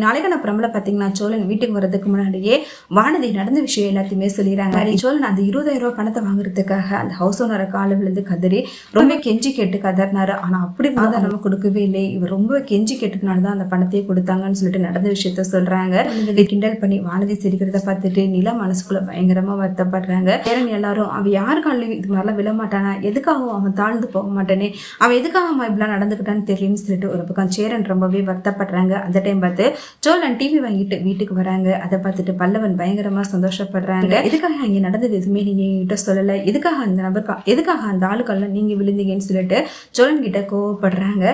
நாளைக்கு நான் பிரமல பாத்தீங்கன்னா சோழன் வீட்டுக்கு வர்றதுக்கு முன்னாடியே வானதி நடந்த விஷயம் எல்லாத்தையுமே சொல்லிடுறாங்க. சோழன் அந்த 20,000 ரூபாய் பணத்தை வாங்குறதுக்காக அந்த ஹவுஸ் ஓனரை கால விழுந்து கதறி ரொம்ப கெஞ்சி கேட்டு கதறினாரு. ஆனா அப்படி நம்ம கொடுக்கவே இல்லை, இவர் ரொம்ப கெஞ்சி கேட்டதுனாலதான் அந்த பணத்தையே கொடுத்தாங்கன்னு சொல்லிட்டு நடந்த விஷயத்த சொல்றாங்க. கிண்டல் பண்ணி வானதி சிரிக்கிறத பார்த்துட்டு நிலா மனசுக்குள்ள பயங்கரமா வருத்தப்படுறாங்க. பேரன் எல்லாரும் அவன் யாரு காலையும் இது மாதிரிலாம் விழமாட்டானா, எதுக்காகவும் அவன் தாழ்ந்து போக மாட்டானே, அவன் எதுக்காக அவன் இப்படிலாம் நடந்துக்கிட்டான்னு தெரியலன்னு சொல்லிட்டு ஒரு பக்கம் சேரன் ரொம்பவே வருத்தப்படுறாங்க. அந்த டைம் பார்த்து சோழன் டிவி வாங்கிட்டு வீட்டுக்கு வராங்க. அதை பார்த்துட்டு பல்லவன் பயங்கரமா சந்தோஷப்படுறாங்க. எதுக்காக இங்க நடந்தது எதுவுமே நீங்க என்கிட்ட சொல்லல, எதுக்காக அந்த நபர் எதுக்காக அந்த ஆளுக்கெல்லாம் நீங்க விழுந்தீங்கன்னு சொல்லிட்டு சோழன் கிட்ட கோவப்படுறாங்க.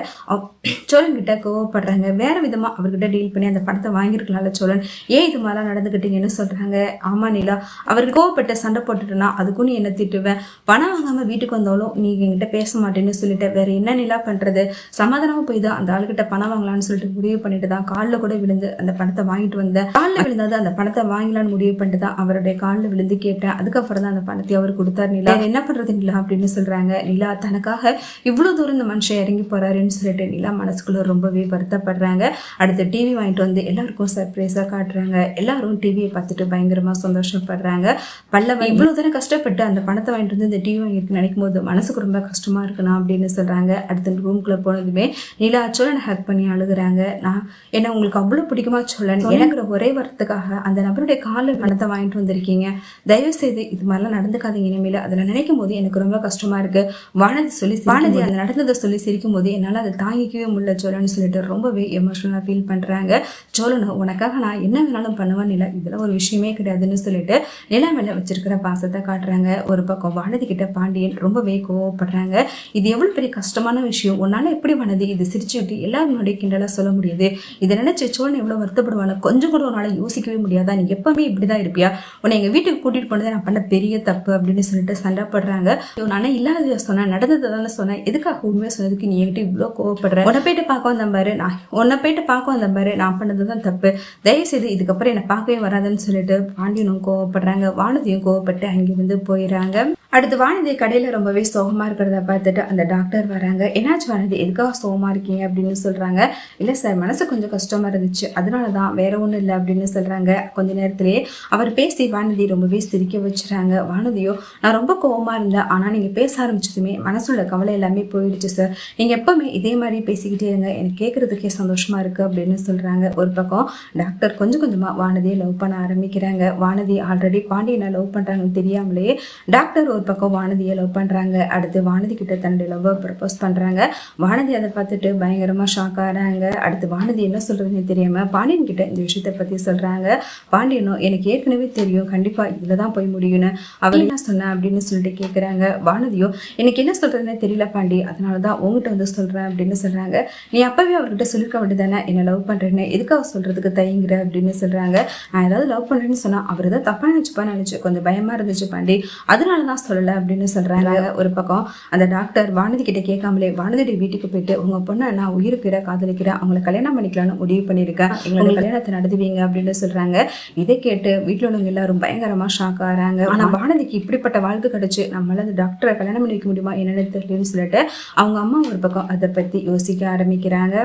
வேற விதமா அவர்கிட்ட டீல் பண்ணி அந்த பணத்தை வாங்கிருக்கலாம்ல சோழன், ஏன் இது மாதிரிலாம் நடந்துகிட்டீங்கன்னு சொல்றாங்க. ஆமா நிலா, அவருக்கு கோவப்பட்டு சண்டை போட்டுட்டுனா அதுக்கும் நீ என்ன திட்டுவேன், பணம் வாங்காம வீட்டுக்கு வந்தாலும் நீங்க என்கிட்ட பேச மாட்டேன்னு சொல்லிட்டு வேற என்ன நிலா பண்றது, சமாதானமா போய் தான் அந்த ஆளுகிட்ட பணம் வாங்கலாம்னு சொல்லிட்டு முடிவு பண்ணிட்டு தான் காலில் கூட விழுந்து அந்த பணத்தை வாங்கிட்டு வந்தேன். காலில் விழுந்தது அந்த பணத்தை வாங்கலான்னு முடிவு பண்ணிட்டு தான் அவருடைய காலில் விழுந்து கேட்டேன். அதுக்கப்புறம் தான் அந்த பணத்தை அவர் கொடுத்தாரு. நிலா என்ன பண்றது நிலா அப்படின்னு சொல்றாங்க. நிலா தனக்காக இவ்வளவு தூரம் இந்த மனுஷன் இறங்கி போறாருன்னு சொல்லிட்டு நிலா மனசுக்குள்ள ரொம்பவே வருத்தப்படுறாங்க. அடுத்து டிவி வாங்கிட்டு வந்து எல்லாருக்கும் சர்ப்ரைஸா காட்டுறாங்க. எல்லாரும் டிவியை பார்த்துட்டு பயங்கரமா சந்தோஷப்படுறாங்க. பல்லவன் இவ்வளவு தூரம் கஷ்டப்பட்டு அந்த பணத்தை வாங்கிட்டு வந்து இந்த டிவி வாங்கிட்டு நினைக்கும் போது மனசுக்கு ரொம்ப கஷ்டமா இருக்கணும் அப்படின்னு சொல்றாங்க. அடுத்த ரூம்குள்ள போனதுமே நிலா சோழனை ஹக் பண்ணி அழுகுறாங்க. நான் என்ன உங்களுக்கு அவ்வளவு பிடிக்குமா சோழன், எனக்கு ஒரே வரத்துக்காக அந்த நபருடைய கால பணத்தை வாங்கிட்டு வந்திருக்கீங்க, தயவு செய்து இது மாதிரிலாம் நடந்துக்காதீங்க இனிமேல, அதுல நினைக்கும் போது எனக்கு ரொம்ப கஷ்டமா இருக்கு. வானதி அந்த நடந்ததை சொல்லி சிரிக்கும் போது என்னால அதை தாங்கிக்கவே முடியல சோழன்னு சொல்லிட்டு ரொம்பவே எமோஷனலா ஃபீல் பண்றாங்க. சோழன் உனக்காக நான் என்ன வேணாலும் பண்ணுவேன் நிலா, இதெல்லாம் ஒரு விஷயமே கிடையாதுன்னு சொல்லிட்டு நிலா மேல வச்சிருக்கிற பாசத்தை காட்டுறாங்க. ஒரு பக்கம் வானதி கிட்ட பாண்டியன் ரொம்பவே கோவப்படுறாங்க. இது எவ்வளவு பெரிய கஷ்டமான விஷயம், உன்னால எப்படி வானதி இது சிரிச்சு விட்டு எல்லாரும் முன்னாடி கிண்டலா சொல்ல முடியுது, இதை நினைச்சு சோழன் எவ்வளவு வருத்தப்படுவாங்க, கொஞ்சம் கூட உன்னால யோசிக்கவே முடியாதா, நீ எப்பவுமே இப்படிதான் இருப்பியா, உன்னை எங்க வீட்டுக்கு கூட்டிட்டு போனதை நான் பண்ண பெரிய தப்பு அப்படின்னு சொல்லிட்டு சண்டை போடுறாங்க. நானே இல்லாத சொன்னேன், நடந்ததை தானே சொன்னேன், எதுக்காக உண்மையா சொன்னதுக்கு நீ என்கிட்ட இவ்வளவு கோவப்படுற, உன்னை போயிட்டு பார்க்க வந்த பாரு நான் பண்ணதுதான் தப்பு, தயவு செய்து இதுக்கப்புறம் என்னை பார்க்கவே வராதுன்னு சொல்லிட்டு பாண்டியனும் கோவப்படுறாங்க. வானதியும் கோவப்பட்டு அங்கிருந்து போயிடறாங்க. அடுத்து வானதி கடையில ரொம்பவே சோகமா இருக்கிறத பார்த்துட்டு அந்த டாக்டர் வராங்க. என்னாச்சு வானதி, எதுக்காக சோகமா இருக்கீங்க அப்படின்னு சொல்றாங்க. இல்ல சார், மனசு கொஞ்சம் கஷ்டமா இருந்துச்சு, அதனாலதான், வேற ஒண்ணும் இல்லை அப்படின்னு சொல்றாங்க. கொஞ்ச நேரத்திலேயே அவர் பேசி வானதி ரொம்பவே சிரிக்க வச்சுறாங்க. வானதியோ நான் ரொம்ப கோவமா இருந்தேன், ஆனா நீங்க பேச ஆரம்பிச்சதுமே மனசுல கவலை எல்லாமே போயிடுச்சு சார், நீங்க எப்பவுமே இதே மாதிரி பேசிக்கிட்டே இருங்க, எனக்கு கேட்கறதுக்கே சந்தோஷமா இருக்கு அப்படின்னு சொல்றாங்க. ஒரு பக்கம் டாக்டர் கொஞ்சம் கொஞ்சமா வானதியை லவ் பண்ண ஆரம்பிக்கிறாங்க. வானதி ஆல்ரெடி பாண்டியனை லவ் பண்றாங்கன்னு தெரியாமலேயே டாக்டர் ஒரு பக்கம் வானதியை லவ் பண்றாங்க. அடுத்து வானதி கிட்ட தன்னுடைய லவ் ப்ரப்போஸ் பண்றாங்க. வானதி அதை பார்த்துட்டு பயங்கரமா ஷாக் ஆகிறாங்க. அடுத்து வானதி என்ன சொல்றதுன்னு தெரியாம பாண்டியன் கிட்ட இந்த விஷயத்தை பத்தி சொல்றாங்க. பாண்டியனும் எனக்கு ஏற்கனவே தெரியும், கண்டிப்பா இதுலதான் போய் முடியும்னு, அவர் என்ன சொன்ன அப்படின்னு சொல்லிட்டு கேட்கிறாங்க. வானதியோ எனக்கு என்ன சொல்றதுன்னு தெரியல பாண்டி, அதனாலதான் உங்ககிட்ட வந்து சொல்றேன் அப்படின்னு சொல்றாங்க. நீ அப்பவே அவர்கிட்ட சொல்லிருக்க வேண்டியதானே என்ன லவ் பண்றேன்னு, எதுக்காக சொல்றதுக்கு தயங்குற அப்படின்னு சொல்றாங்க. நான் ஏதாவது லவ் பண்றேன்னு சொன்னா அவர் ஏதாவது தப்பா நினைச்சு கொஞ்சம் பயமா இருந்துச்சு பாண்டி, அதனாலதான் சொல்லல அப்படின்னு சொல்றாங்க. ஒரு பக்கம் அந்த டாக்டர் வானதி கிட்ட கேட்காமலே வானதியுடைய வீட்டுக்கு போயிட்டு உங்க பொண்ணை நான் உயிருக்கிற காதலிக்கிறேன், அவங்களை கல்யாணம் பண்ணிக்கலாம்னு முடிவு பண்ணிருக்கேன், எங்களோட கல்யாணத்தை நடத்துவீங்க அப்படின்னு சொல்றாங்க. இதை கேட்டு வீட்டுல உள்ளவங்க எல்லாரும் பயங்கரமா ஷாக் ஆறாங்க. ஆனா வானதிக்கு இப்படிப்பட்ட வாழ்க்கை கிடைச்சு நம்மளால அந்த டாக்டரை கல்யாணம் பண்ணிக்க முடியுமா என்னன்னு தெரியலன்னு சொல்லிட்டு அவங்க அம்மா ஒரு பக்கம் அதை பத்தி யோசிக்க ஆரம்பிக்கிறாங்க.